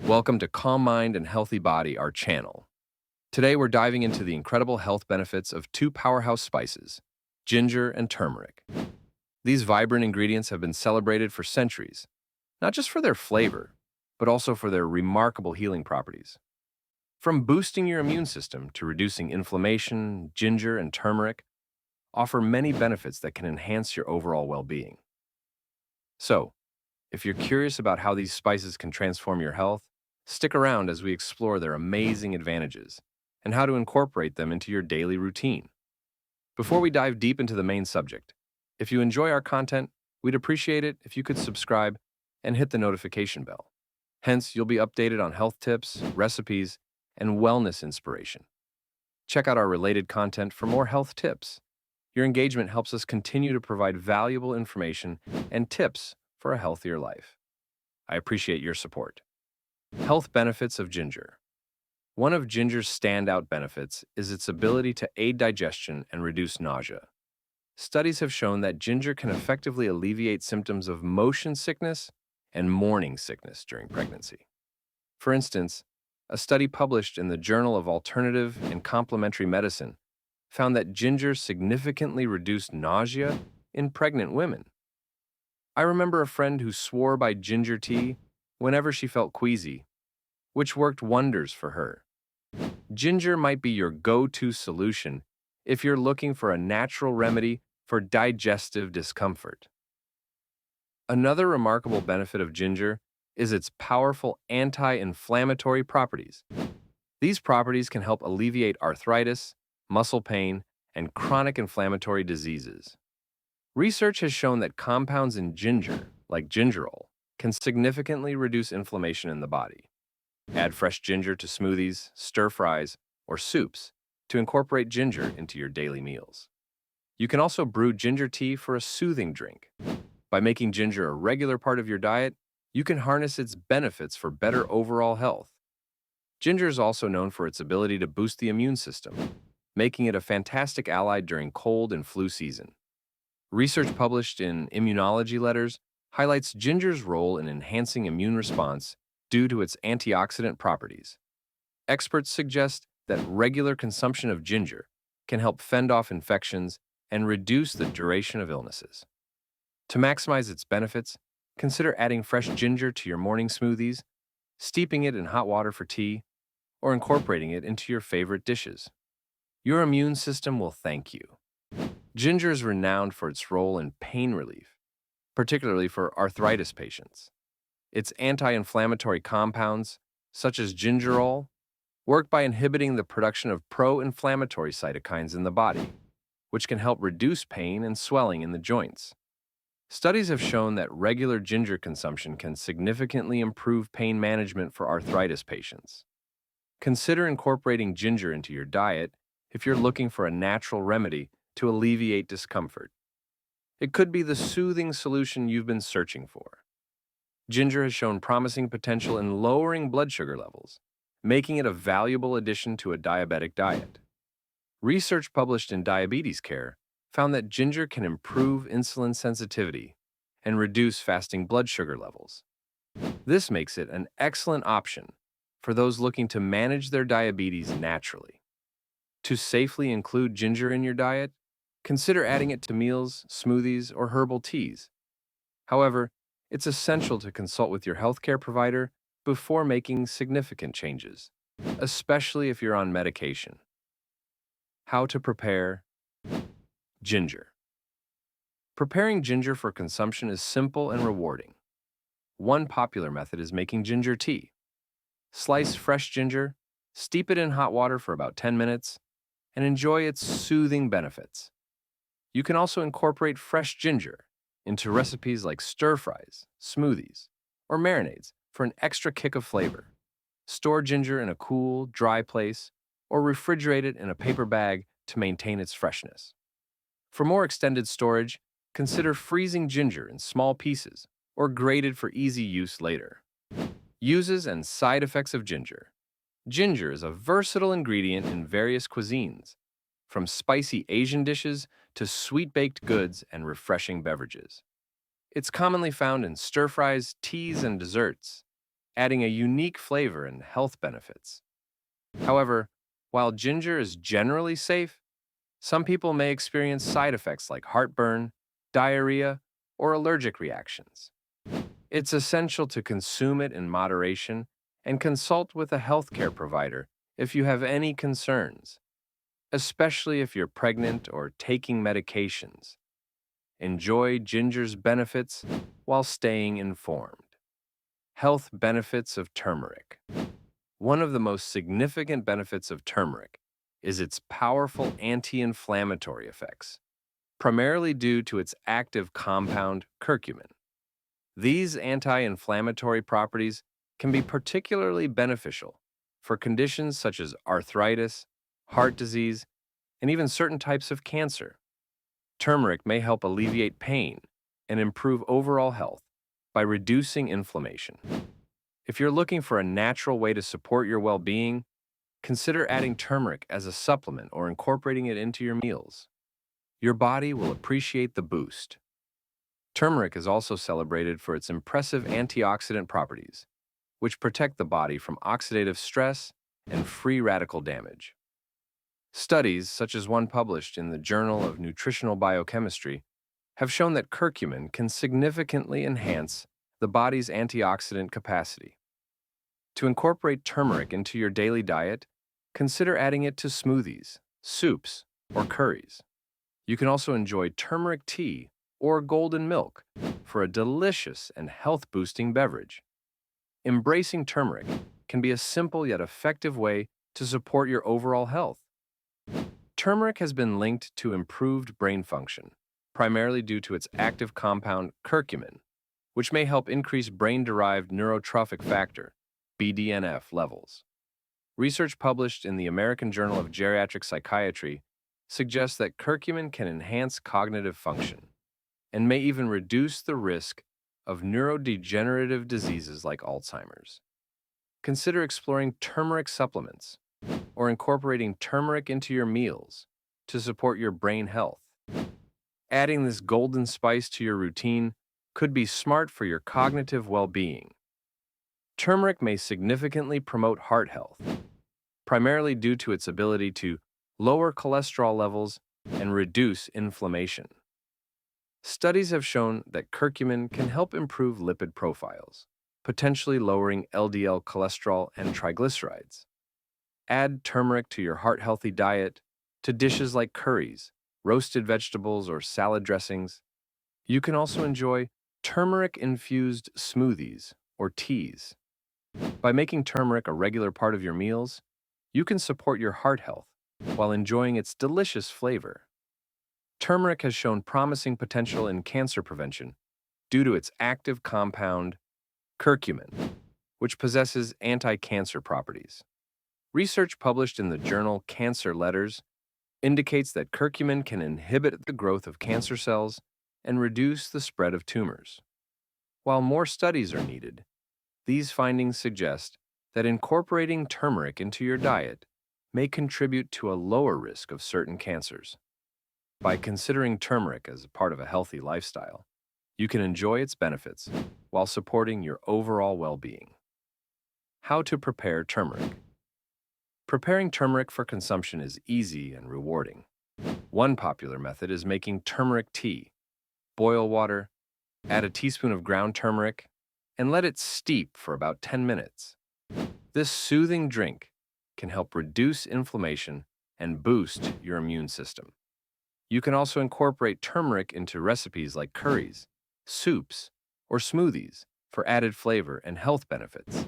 Welcome to Calm Mind and Healthy Body, our channel. Today we're diving into the incredible health benefits of two powerhouse spices, ginger and turmeric. These vibrant ingredients have been celebrated for centuries, not just for their flavor, but also for their remarkable healing properties. From boosting your immune system to reducing inflammation, ginger and turmeric offer many benefits that can enhance your overall well-being. So, if you're curious about how these spices can transform your health, stick around as we explore their amazing advantages and how to incorporate them into your daily routine. Before we dive deep into the main subject, if you enjoy our content, we'd appreciate it if you could subscribe and hit the notification bell. Hence, you'll be updated on health tips, recipes, and wellness inspiration. Check out our related content for more health tips. Your engagement helps us continue to provide valuable information and tips for a healthier life. I appreciate your support. Health benefits of ginger. One of ginger's standout benefits is its ability to aid digestion and reduce nausea. Studies have shown that ginger can effectively alleviate symptoms of motion sickness and morning sickness during pregnancy. For instance, a study published in the Journal of Alternative and Complementary Medicine found that ginger significantly reduced nausea in pregnant women. I remember a friend who swore by ginger tea whenever she felt queasy, which worked wonders for her. Ginger might be your go-to solution if you're looking for a natural remedy for digestive discomfort. Another remarkable benefit of ginger is its powerful anti-inflammatory properties. These properties can help alleviate arthritis, muscle pain, and chronic inflammatory diseases. Research has shown that compounds in ginger, like gingerol, can significantly reduce inflammation in the body. Add fresh ginger to smoothies, stir-fries, or soups to incorporate ginger into your daily meals. You can also brew ginger tea for a soothing drink. By making ginger a regular part of your diet, you can harness its benefits for better overall health. Ginger is also known for its ability to boost the immune system, making it a fantastic ally during cold and flu season. Research published in Immunology Letters highlights ginger's role in enhancing immune response due to its antioxidant properties. Experts suggest that regular consumption of ginger can help fend off infections and reduce the duration of illnesses. To maximize its benefits, consider adding fresh ginger to your morning smoothies, steeping it in hot water for tea, or incorporating it into your favorite dishes. Your immune system will thank you. Ginger is renowned for its role in pain relief, particularly for arthritis patients. Its anti-inflammatory compounds, such as gingerol, work by inhibiting the production of pro-inflammatory cytokines in the body, which can help reduce pain and swelling in the joints. Studies have shown that regular ginger consumption can significantly improve pain management for arthritis patients. Consider incorporating ginger into your diet if you're looking for a natural remedy to alleviate discomfort. It could be the soothing solution you've been searching for. Ginger has shown promising potential in lowering blood sugar levels, making it a valuable addition to a diabetic diet. Research published in Diabetes Care found that ginger can improve insulin sensitivity and reduce fasting blood sugar levels. This makes it an excellent option for those looking to manage their diabetes naturally. To safely include ginger in your diet, consider adding it to meals, smoothies, or herbal teas. However, it's essential to consult with your healthcare provider before making significant changes, especially if you're on medication. How to prepare ginger. Preparing ginger for consumption is simple and rewarding. One popular method is making ginger tea. Slice fresh ginger, steep it in hot water for about 10 minutes, and enjoy its soothing benefits. You can also incorporate fresh ginger into recipes like stir-fries, smoothies, or marinades for an extra kick of flavor. Store ginger in a cool, dry place, or refrigerate it in a paper bag to maintain its freshness. For more extended storage, consider freezing ginger in small pieces or grated for easy use later. Uses and side effects of ginger. Ginger is a versatile ingredient in various cuisines, from spicy Asian dishes to sweet-baked goods and refreshing beverages. It's commonly found in stir-fries, teas, and desserts. adding a unique flavor and health benefits. However, while ginger is generally safe, some people may experience side effects like heartburn, diarrhea, or allergic reactions. It's essential to consume it in moderation and consult with a healthcare provider if you have any concerns, especially if you're pregnant or taking medications. Enjoy ginger's benefits while staying informed. Health benefits of turmeric. One of the most significant benefits of turmeric is its powerful anti-inflammatory effects, primarily due to its active compound, curcumin. These anti-inflammatory properties can be particularly beneficial for conditions such as arthritis, heart disease, and even certain types of cancer. Turmeric may help alleviate pain and improve overall health by reducing inflammation. If you're looking for a natural way to support your well-being, consider adding turmeric as a supplement or incorporating it into your meals. Your body will appreciate the boost. Turmeric is also celebrated for its impressive antioxidant properties, which protect the body from oxidative stress and free radical damage. Studies, such as one published in the Journal of Nutritional Biochemistry, have shown that curcumin can significantly enhance the body's antioxidant capacity. To incorporate turmeric into your daily diet, consider adding it to smoothies, soups, or curries. You can also enjoy turmeric tea or golden milk for a delicious and health-boosting beverage. Embracing turmeric can be a simple yet effective way to support your overall health. Turmeric has been linked to improved brain function, primarily due to its active compound curcumin, which may help increase brain-derived neurotrophic factor, BDNF, levels. Research published in the American Journal of Geriatric Psychiatry suggests that curcumin can enhance cognitive function and may even reduce the risk of neurodegenerative diseases like Alzheimer's. Consider exploring turmeric supplements or incorporating turmeric into your meals to support your brain health. Adding this golden spice to your routine could be smart for your cognitive well-being. Turmeric may significantly promote heart health, primarily due to its ability to lower cholesterol levels and reduce inflammation. Studies have shown that curcumin can help improve lipid profiles, potentially lowering LDL cholesterol and triglycerides. Add turmeric to your heart-healthy diet, to dishes like curries, roasted vegetables, or salad dressings. You can also enjoy turmeric-infused smoothies or teas. By making turmeric a regular part of your meals, you can support your heart health while enjoying its delicious flavor. Turmeric has shown promising potential in cancer prevention due to its active compound, curcumin, which possesses anti-cancer properties. Research published in the journal Cancer Letters indicates that curcumin can inhibit the growth of cancer cells and reduce the spread of tumors. While more studies are needed, these findings suggest that incorporating turmeric into your diet may contribute to a lower risk of certain cancers. By considering turmeric as a part of a healthy lifestyle, you can enjoy its benefits while supporting your overall well-being. How to prepare turmeric. Preparing turmeric for consumption is easy and rewarding. One popular method is making turmeric tea. Boil water, add a teaspoon of ground turmeric, and let it steep for about 10 minutes. This soothing drink can help reduce inflammation and boost your immune system. You can also incorporate turmeric into recipes like curries, soups, or smoothies for added flavor and health benefits.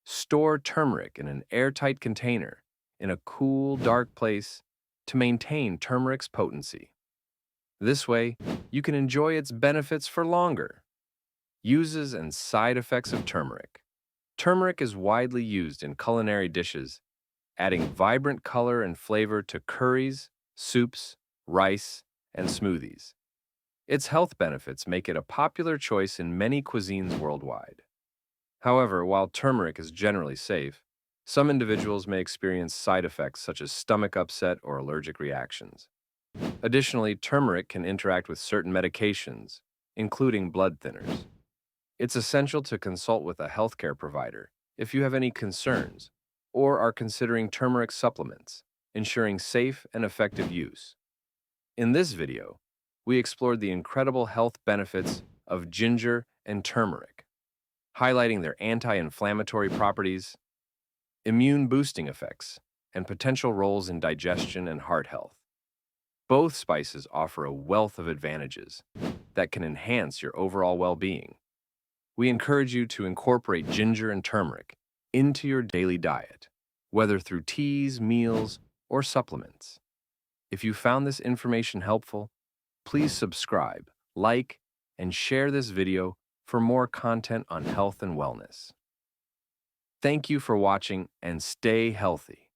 Store turmeric in an airtight container in a cool, dark place to maintain turmeric's potency. This way, you can enjoy its benefits for longer. Uses and side effects of turmeric. Turmeric is widely used in culinary dishes, adding vibrant color and flavor to curries, soups, rice, and smoothies. Its health benefits make it a popular choice in many cuisines worldwide. However, while turmeric is generally safe, some individuals may experience side effects such as stomach upset or allergic reactions. Additionally, turmeric can interact with certain medications, including blood thinners. It's essential to consult with a healthcare provider if you have any concerns or are considering turmeric supplements, ensuring safe and effective use. In this video, we explored the incredible health benefits of ginger and turmeric, highlighting their anti-inflammatory properties, immune-boosting effects, and potential roles in digestion and heart health. Both spices offer a wealth of advantages that can enhance your overall well-being. We encourage you to incorporate ginger and turmeric into your daily diet, whether through teas, meals, or supplements. If you found this information helpful, please subscribe, like, and share this video for more content on health and wellness. Thank you for watching and stay healthy.